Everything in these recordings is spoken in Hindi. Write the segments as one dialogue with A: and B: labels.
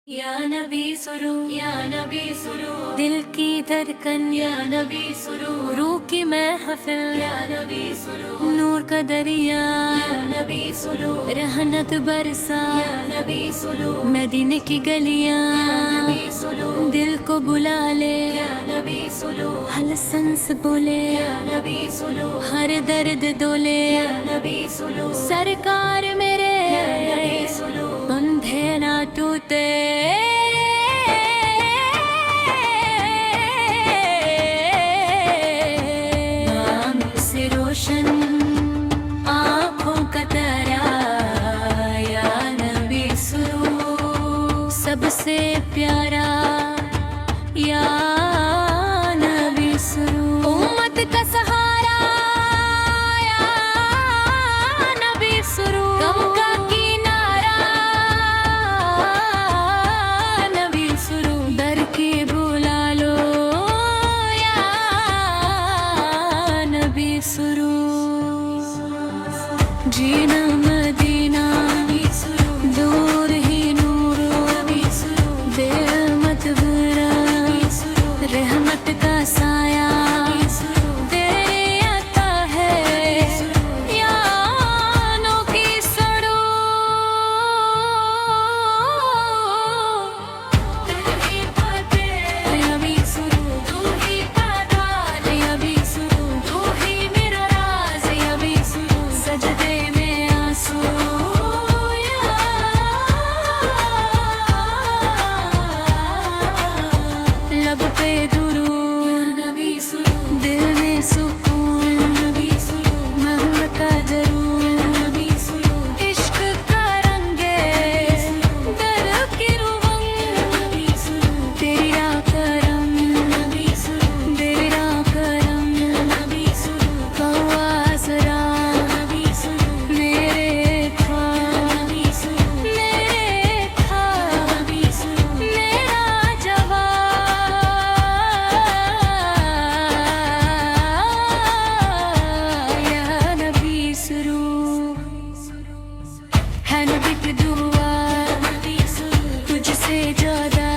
A: या नबी सुरू, या नबी सुरू, दिल की धड़कन, या नबी सुरू, रूह की महफिल, या नबी सुरू, नूर का दरिया, या नबी सुरू, रहमत बरसा, या नबी सुरू, मदीने की गलियां, या नबी सुरू, दिल को बुला ले, या नबी सुरू, हसन से बोले, या नबी सुरू, हर दर्द दोले, या नबी सुरू, सरकार मेरे, या नबी सुरू, अंधेरा टूटे नाम से रोशन आँखों का तारा, या नबी सुरू, सबसे प्यारा, या नबी सुरू, उम्मत का सहारा, या नबी सुरू, गम का किनारा, नबी सुरू, डर के बुला लो, या नबी सुरू, जीना मदीना दूर ही नूर, दिल मत भरा रहमत का साया, तेरे आता है यानों की सड़ू, तू ही फतेह, नबी सुरू, तू ही तादाद, नबी सुरू, तू ही मेरा राज, नबी सुरू, सजदे में आंसू, लब पे दुरूद, नबी सुरू, दिल में सुकून, नबी सुरू, महल का जरूर, नबी सुरू, इश्क का रंगे दर की रुवंग, नबी सुरू, तेरा करम, नबी सुरू, तेरा करम, नबी सुरू, कवासरा, नबी सुरू, मेरे ख्वाब, नबी सुरू, मेरे ख्वाब, नबी सुरू, मेरा जवाब, या नबी सुरू, है नबी की दुआ, नबी सुरू, तुझसे ज्यादा,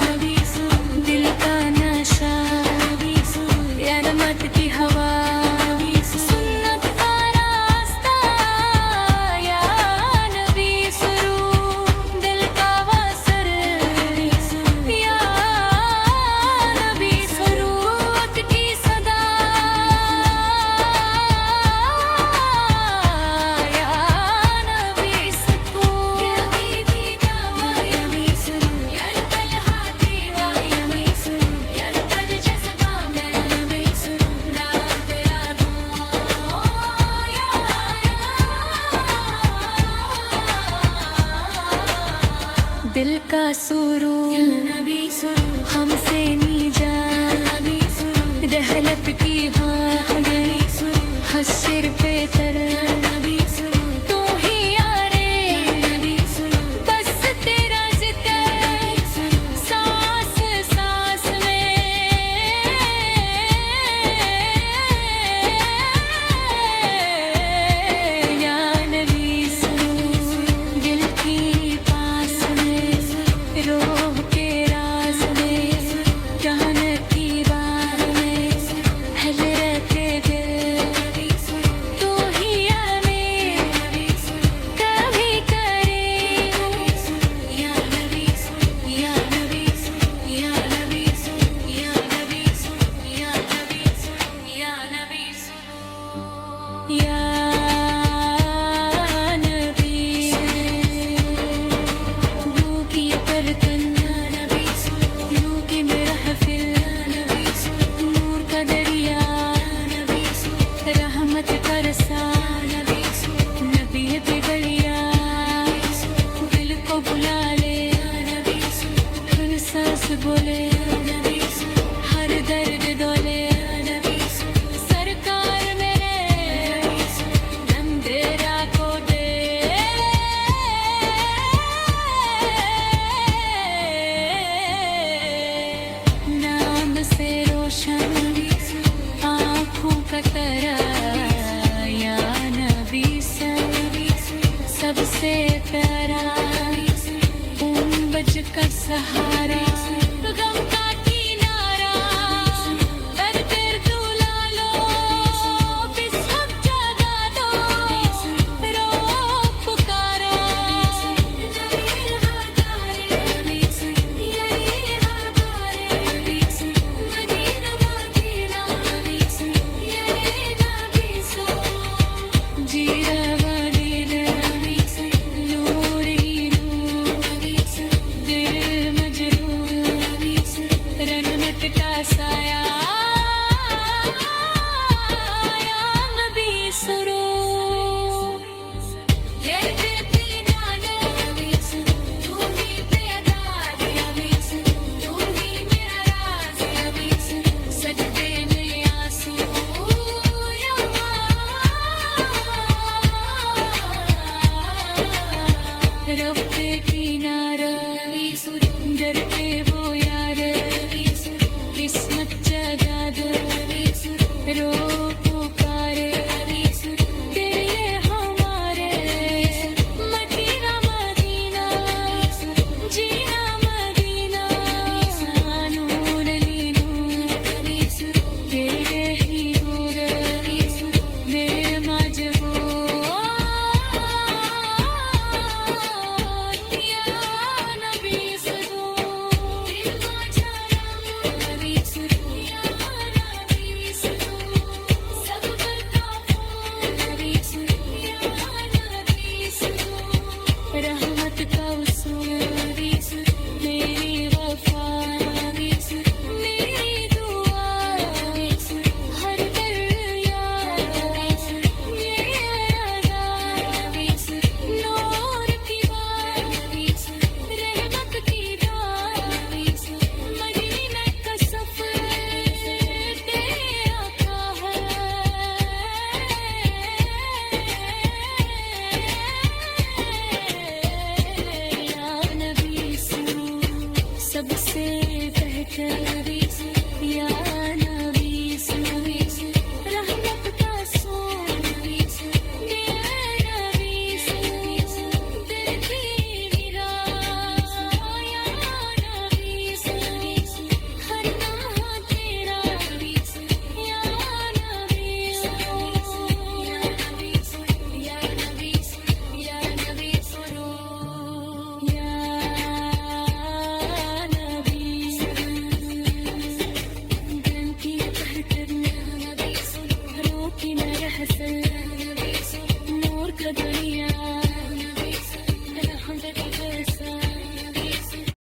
A: नबी सुरू, दिल का नशा, नबी सुरू, या रहमत की हवा, नबी सुरू, सुन्नत का रास्ता, या नबी सुरू, दिल का वसर, नबी सुरू, या नबी सुरू, वक्त की सदा, या नबी सुकून, या बीबी दावा, या नबी सुरू, या कल हाथी वा, या नबी सुरू, या कल जज्बा में, नबी सुरू, नाम तेरा दूं, दिल का सुरूर, नबी सुरू, हमसे नी जा, नबी सुरू, रहलत की हाँ, नबी सुरू, हश्र पे तर, नबी सुरू, तू ही यारे, नबी सुरू, बस तेरा जिक्र सांस सांस में, या नबी सुरू, दिल की पास में, रोह के राज में, जान की बात में, हजरत दिल, तू ही हमें कभी करे, या नबी सुरू, या नबी सुरू, या नबी सुरू, या नबी सुरू, या नबी सुरू, या नबी सुरू, या नबी रूह की धड़कन, या नबी सुरू, रूह की महफिल, या नबी सुरू, नूर का दरिया, या नबी सुरू, रहमत का रसा, नबी सुरू, नबी की गलियां, दिल को बुला ले, या नबी सुरू, हर सांस बोले, या नबी सुरू, हर दर्द दोले, या नबी सुरू, सरकार मेरे, नबी सुरू, दम तेरा को दे, नाम से रोशन आँखों का तारा, या नबी सुरू, सबसे प्यारा, का सहारा, गम का